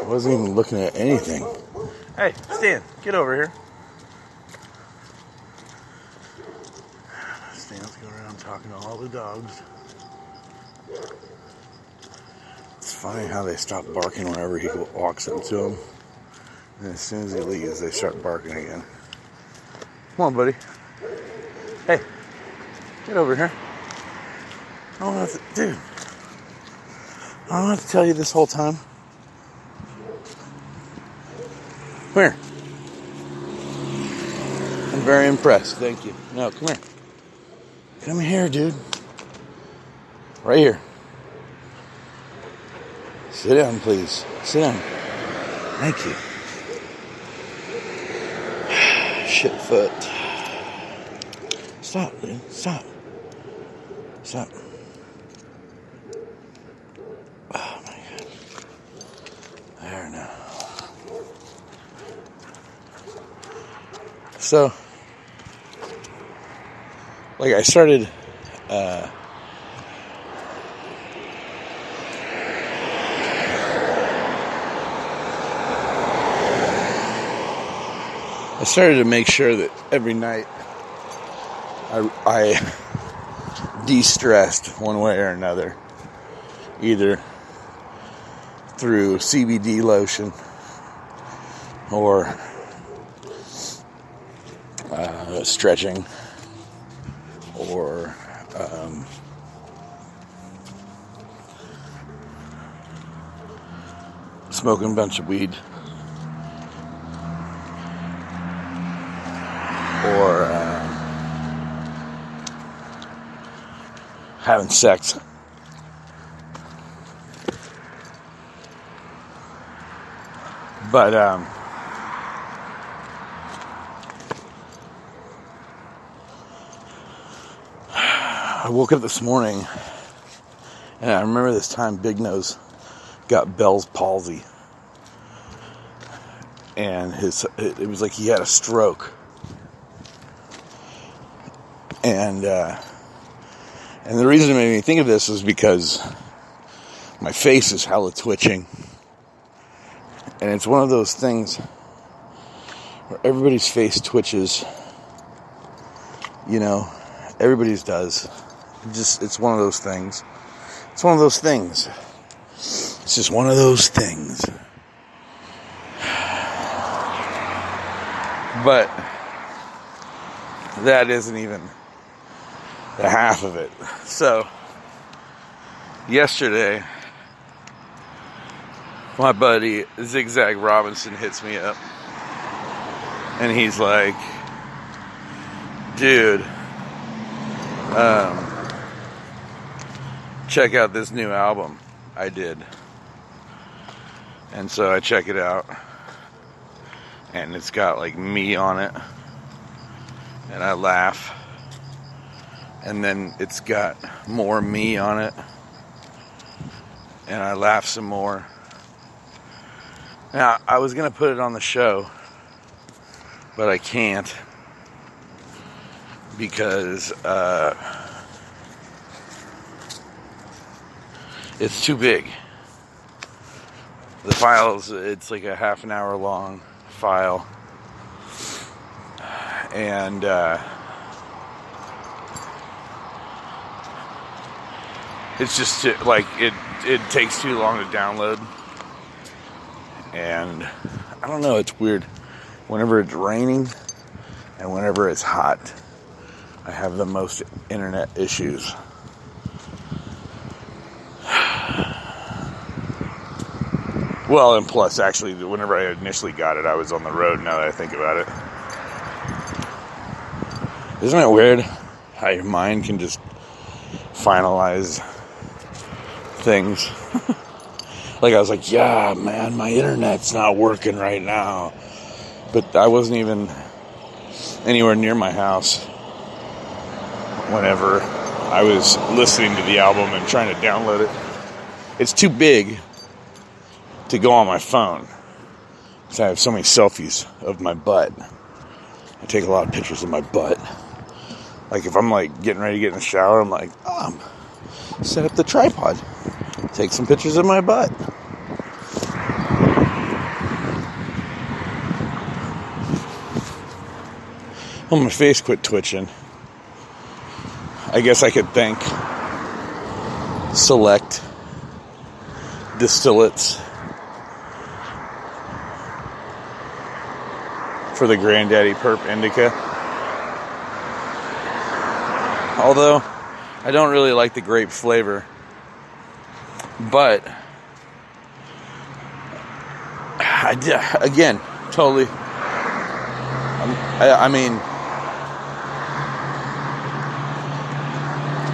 I wasn't even looking at anything. Hey, Stan, get over here. Stan's going around talking to all the dogs. It's funny how they stop barking whenever he walks up to them. And as soon as he leaves, they start barking again. Come on, buddy. Hey, get over here. I don't have to, dude. I don't have to tell you this whole time. Come here. I'm very impressed. Thank you. No, come here. Come here, dude. Right here. Sit down, please. Sit down. Thank you. Shit foot. Stop, dude. Stop. Stop. Oh, my God. There now. So, like, I started, to make sure that every night I de-stressed one way or another, either through CBD lotion or stretching or smoking a bunch of weed or having sex. But I woke up this morning and I remember this time Big Nose got Bell's palsy, and it was like he had a stroke. And the reason it made me think of this is because my face is hella twitching. And it's one of those things where everybody's face twitches. You know, everybody's does. It's one of those things. It's one of those things. It's just one of those things. But that isn't even the half of it. So, yesterday, my buddy Zigzag Robinson hits me up. And he's like, dude, check out this new album I did. And so I check it out. And it's got like me on it. And I laugh. And then it's got more me on it. And I laugh some more. Now, I was going to put it on the show. But I can't. Because it's too big. The files, it's like a half an hour long file. And it's just like it takes too long to download. And I don't know, it's weird. Whenever it's raining and whenever it's hot, I have the most internet issues. Well, and plus, actually, whenever I initially got it, I was on the road, now that I think about it. Isn't it weird how your mind can just finalize things? Like, I was like, yeah, man, my internet's not working right now. But I wasn't even anywhere near my house whenever I was listening to the album and trying to download it. It's too big to go on my phone, because I have so many selfies of my butt. I take a lot of pictures of my butt. Like, if I'm like getting ready to get in the shower, I'm like, set up the tripod, take some pictures of my butt. Well, my face quit twitching. I guess I could thank Select Distillates for the Granddaddy Perp Indica. Although, I don't really like the grape flavor. But, again, totally. I mean,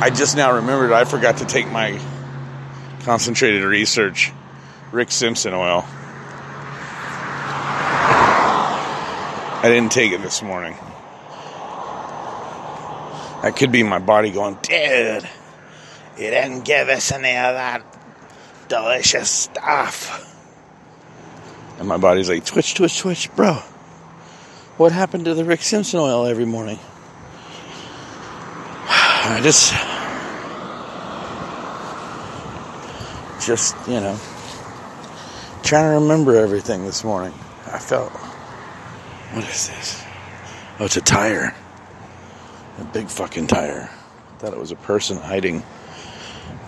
I just now remembered I forgot to take my concentrated research Rick Simpson oil. I didn't take it this morning. That could be my body going, dude, you didn't give us any of that delicious stuff. And my body's like, twitch, bro. What happened to the Rick Simpson oil every morning? I just, you know, trying to remember everything this morning. I felt, what is this? Oh, it's a tire. A big fucking tire. I thought it was a person hiding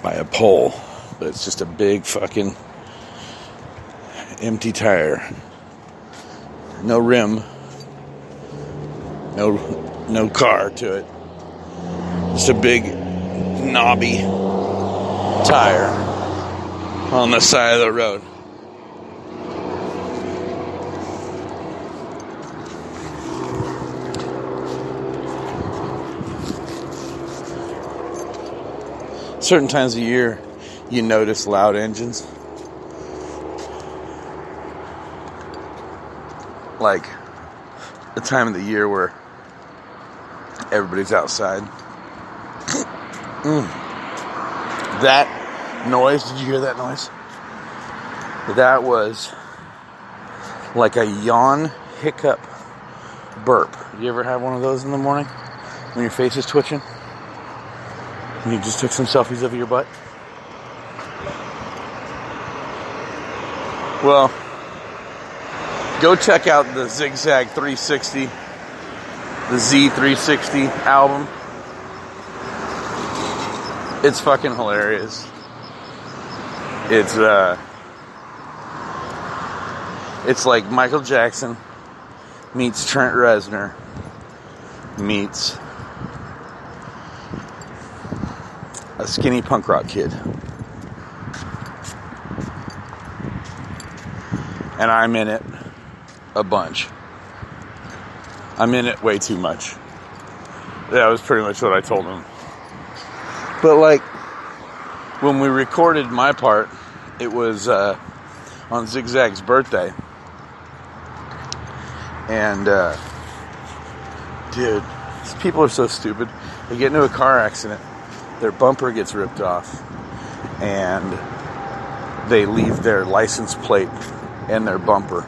by a pole, but it's just a big fucking empty tire. No rim. No car to it. Just a big knobby tire on the side of the road. Certain times of year, you notice loud engines. Like the time of the year where everybody's outside. That noise, did you hear that noise? That was like a yawn, hiccup, burp. You ever have one of those in the morning when your face is twitching? And you just took some selfies of your butt? Well, go check out the Zigzag 360, the Z360 album. It's fucking hilarious. It's like Michael Jackson meets Trent Reznor meets a skinny punk rock kid. And I'm in it a bunch. I'm in it way too much. That was pretty much what I told him. But like, when we recorded my part, it was on Zigzag's birthday. And, dude, these people are so stupid. They get into a car accident, their bumper gets ripped off, and they leave their license plate and their bumper.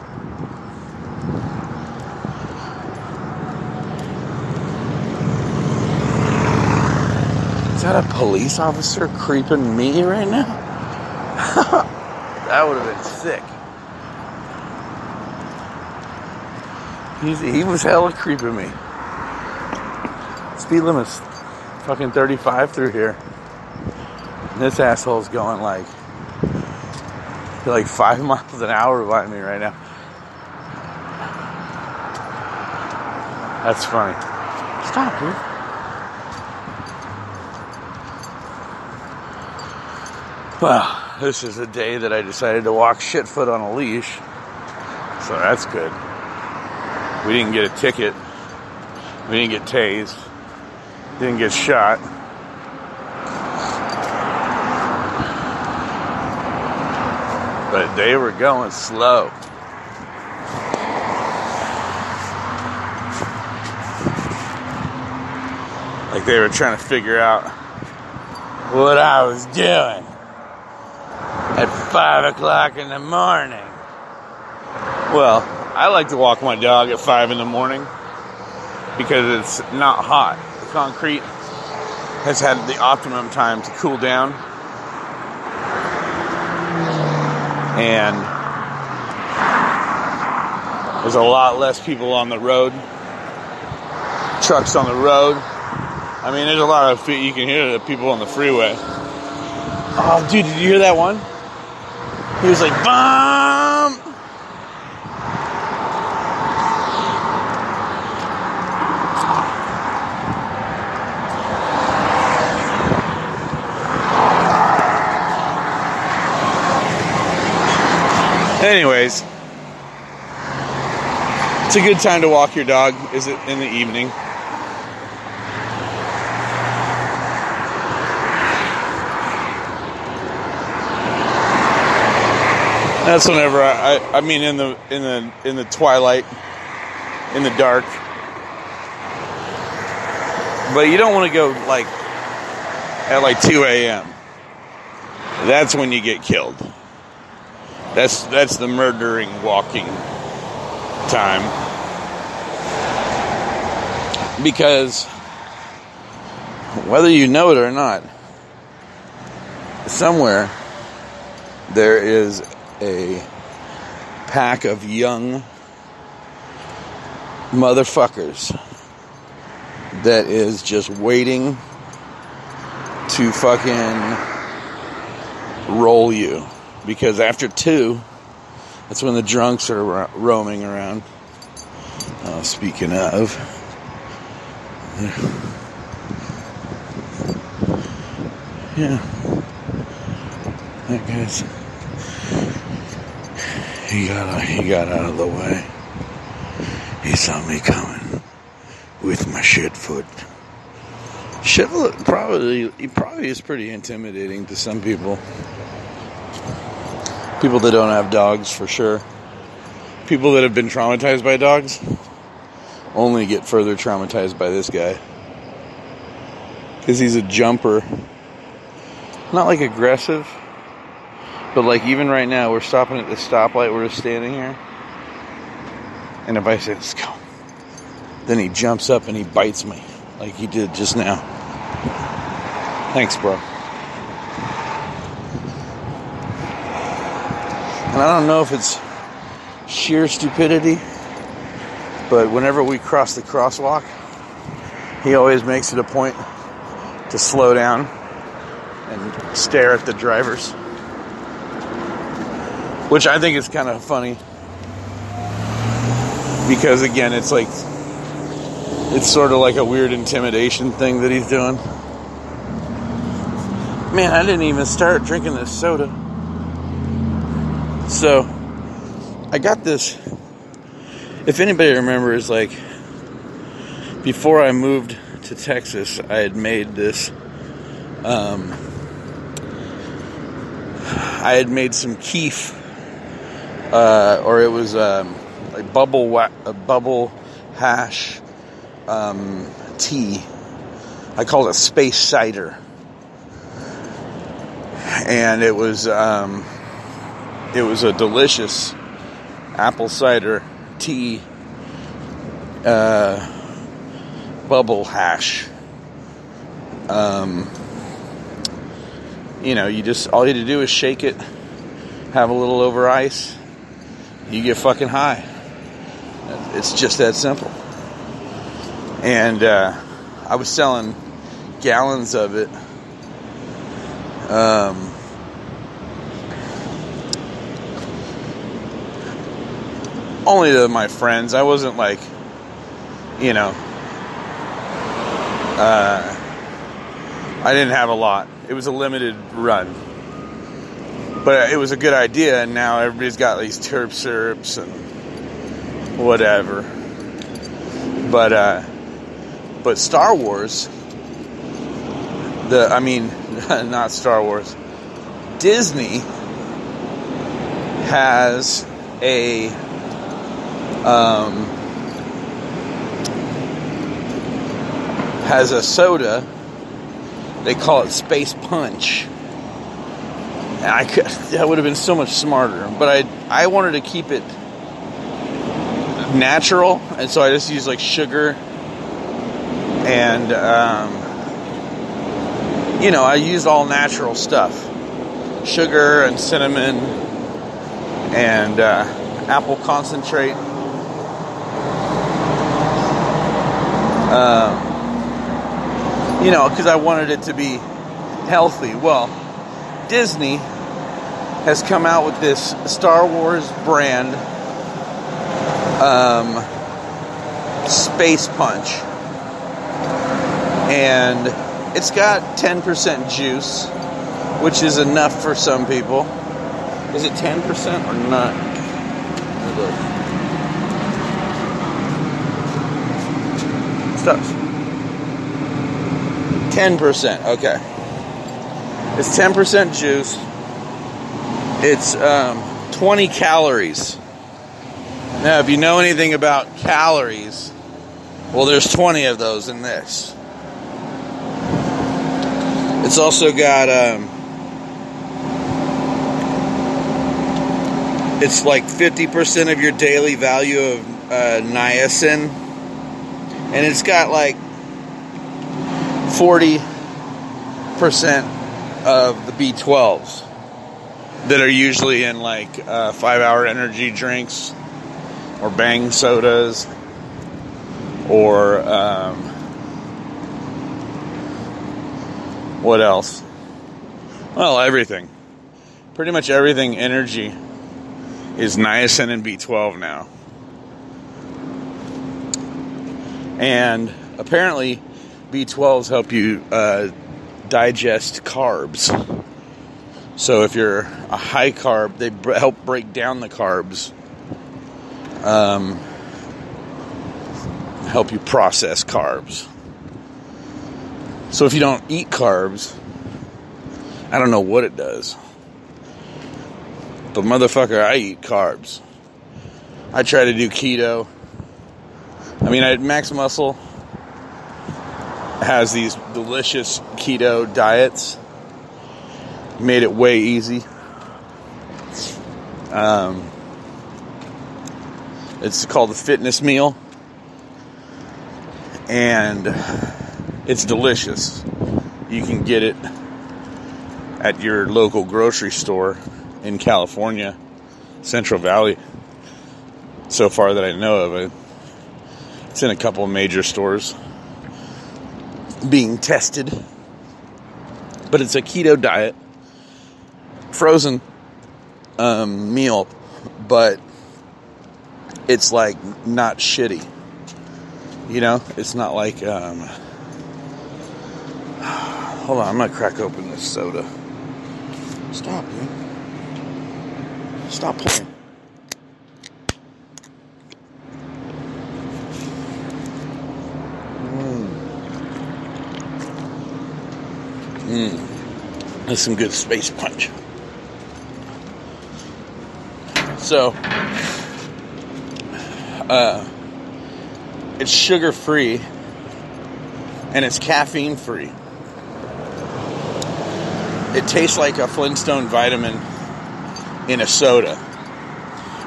Is that a police officer creeping me right now? That would have been sick. He was hella creeping me. Speed limit's fucking 35 through here. And this asshole's going like 5 miles an hour by me right now. That's funny. Stop, dude. Well, this is a day that I decided to walk shitfoot on a leash. So that's good. We didn't get a ticket. We didn't get tased. Didn't get shot. But they were going slow. Like they were trying to figure out what I was doing at 5 o'clock in the morning. Well, I like to walk my dog at 5 in the morning because it's not hot. The concrete has had the optimum time to cool down. And there's a lot less people on the road trucks on the road. I mean, there's a lot of, you can hear the people on the freeway. Oh, dude, did you hear that one? He was like, BOMB! Anyways, it's a good time to walk your dog, is it, in the evening? That's whenever I mean in the twilight, in the dark. But you don't want to go like at like 2 a.m. That's when you get killed. That's the murdering walking time. Because whether you know it or not, somewhere there is a pack of young motherfuckers that is just waiting to fucking roll you. Because after 2, that's when the drunks are roaming around. Speaking of, yeah, that guy's, he got out of the way. He saw me coming with my shit foot. Shit foot probably is pretty intimidating to some people. People that don't have dogs, for sure. People that have been traumatized by dogs only get further traumatized by this guy. Because he's a jumper. Not like aggressive, but like even right now, we're stopping at the stoplight, we're just standing here. And if I say, let's go, then he jumps up and he bites me, like he did just now. Thanks, bro. And I don't know if it's sheer stupidity, but whenever we cross the crosswalk, he always makes it a point to slow down and stare at the drivers. Which I think is kind of funny. Because again, it's like, it's sort of like a weird intimidation thing that he's doing. Man, I didn't even start drinking this soda. So, I got this, if anybody remembers, like, before I moved to Texas, I had made this, I had made some keef, or it was, like bubble hash, tea. I called it space cider. And it was a delicious apple cider tea, bubble hash. You know, all you had to do is shake it, have a little over ice, you get fucking high. It's just that simple. And I was selling gallons of it. Only to my friends. I wasn't like, you know, I didn't have a lot. It was a limited run. But it was a good idea, and now everybody's got these terp syrups and whatever. But Star Wars, not Star Wars, Disney has a soda. They call it Space Punch. And that would have been so much smarter, but I wanted to keep it natural, and so I just used like sugar and I used all natural stuff, sugar and cinnamon and apple concentrate. Because I wanted it to be healthy. Well, Disney has come out with this Star Wars brand Space Punch. And it's got 10% juice, which is enough for some people. Is it 10% or not? Look. Stuff. 10%, okay. It's 10% juice. It's 20 calories. Now, if you know anything about calories, well, there's 20 of those in this. It's also got, it's like 50% of your daily value of niacin. And it's got like 40% of the B12s that are usually in like 5-hour energy drinks or Bang sodas or what else? Well, everything. Pretty much everything energy is niacin and B12 now. And apparently B12s help you digest carbs. So if you're a high carb, they help break down the carbs. Help you process carbs. So if you don't eat carbs, I don't know what it does. But motherfucker, I eat carbs. I try to do keto. I mean, Max Muscle has these delicious keto diets. Made it way easy. It's called the Fitness Meal. And it's delicious. You can get it at your local grocery store in California, Central Valley. So far that I know of it. It's in a couple of major stores being tested. But it's a keto diet. Frozen meal. But it's like not shitty. You know? It's not like... Hold on, I'm going to crack open this soda. Stop, dude. Stop playing. That's some good Space Punch. So, it's sugar-free, and it's caffeine-free. It tastes like a Flintstone vitamin in a soda,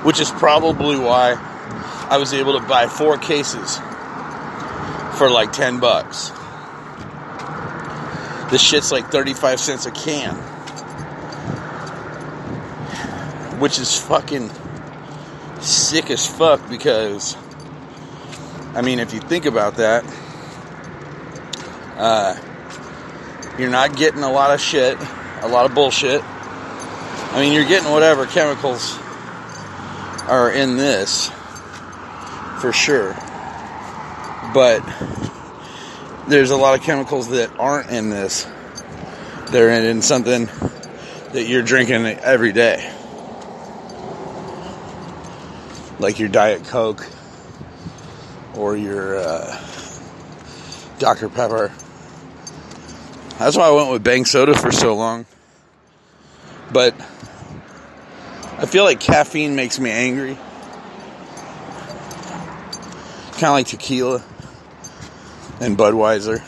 which is probably why I was able to buy 4 cases for like $10. This shit's like 35 cents a can, which is fucking sick as fuck because, I mean, if you think about that, you're not getting a lot of shit, a lot of bullshit. I mean, you're getting whatever chemicals are in this, for sure. But there's a lot of chemicals that aren't in this. They're in something that you're drinking every day. Like your Diet Coke or your Dr. Pepper. That's why I went with Bang Soda for so long. But I feel like caffeine makes me angry. Kind of like tequila and Budweiser.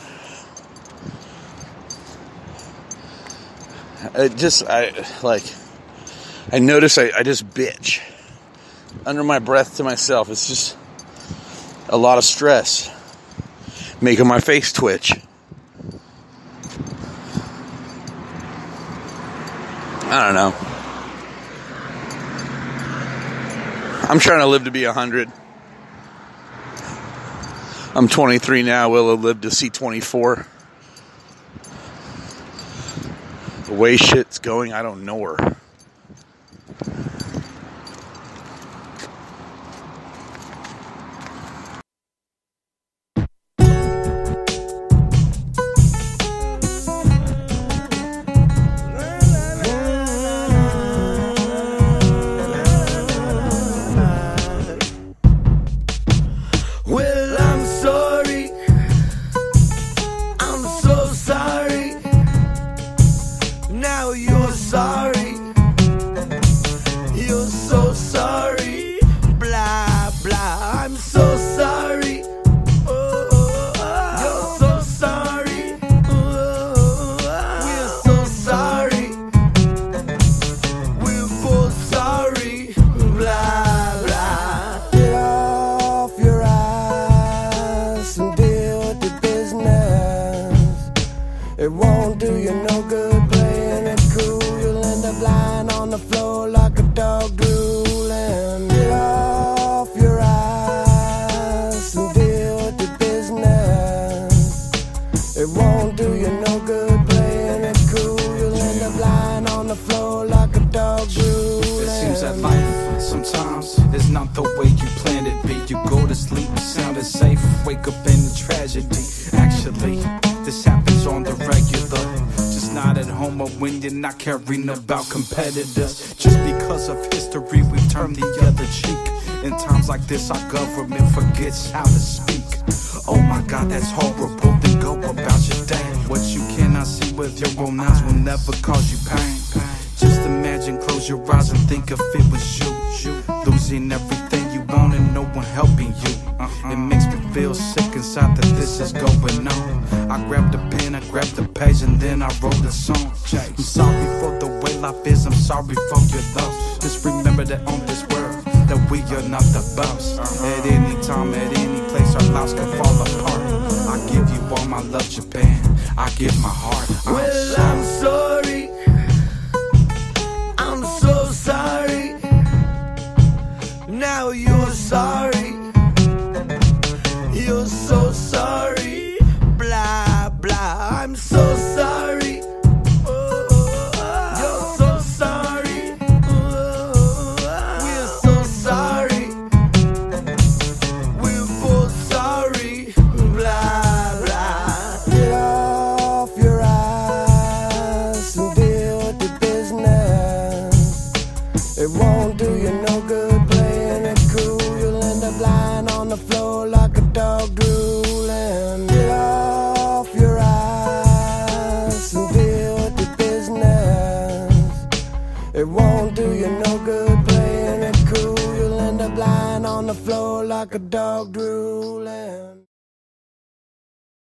I notice I just bitch under my breath to myself. It's just a lot of stress making my face twitch. I don't know. I'm trying to live to be 100. I'm 23 now, will have lived to see 24. The way shit's going, I don't know her. Well, I'm sorry. I'm so sorry. Now you're sorry. You're so sorry. Blah, blah. I'm so sorry. You're so sorry. We're so sorry. We're both sorry. Blah, blah. Get off your ass and deal with the business. It won't do you no good playing it cool. You'll end up lying on the floor like a dog drooling. Get off your ass and deal with the business. It won't do you no good playing it cool. You'll end up lying on the floor like a dog drooling. It seems that life sometimes is not the way you planned it be. You go to sleep sounding safe, wake up in a tragedy. Actually, this happens on the regular, just not at home or when you're not caring about competitors. Just because of history, we turn the other cheek. In times like this, our government forgets how to speak. Oh my God, that's horrible. Then go about your day. What you cannot see with your own eyes will never cause you pain. Just imagine, close your eyes and think if it was you. Losing everything you want and no one helping you. It makes me feel sick inside that this is going on. I grabbed a pen, I grabbed a page, and then I wrote a song. I'm sorry for the way life is, I'm sorry for your loss. Just remember that on this world, that we are not the boss. At any time, at any place, our lives can fall apart. I give you all my love, Japan. I give my heart. Well, I'm sorry. I'm so sorry. Now you're sorry. You're so sorry. Blah, blah. I'm so sorry. You're so sorry. We're so sorry. We're both sorry. Blah, blah. Get off your ass and deal with the business. It won't do you no good playing it cool. You'll end up lying on the floor like a dog drooling. Get off your ass and deal with the business. It won't do you no good playing it cool. You'll end up lying on the floor like a dog drooling.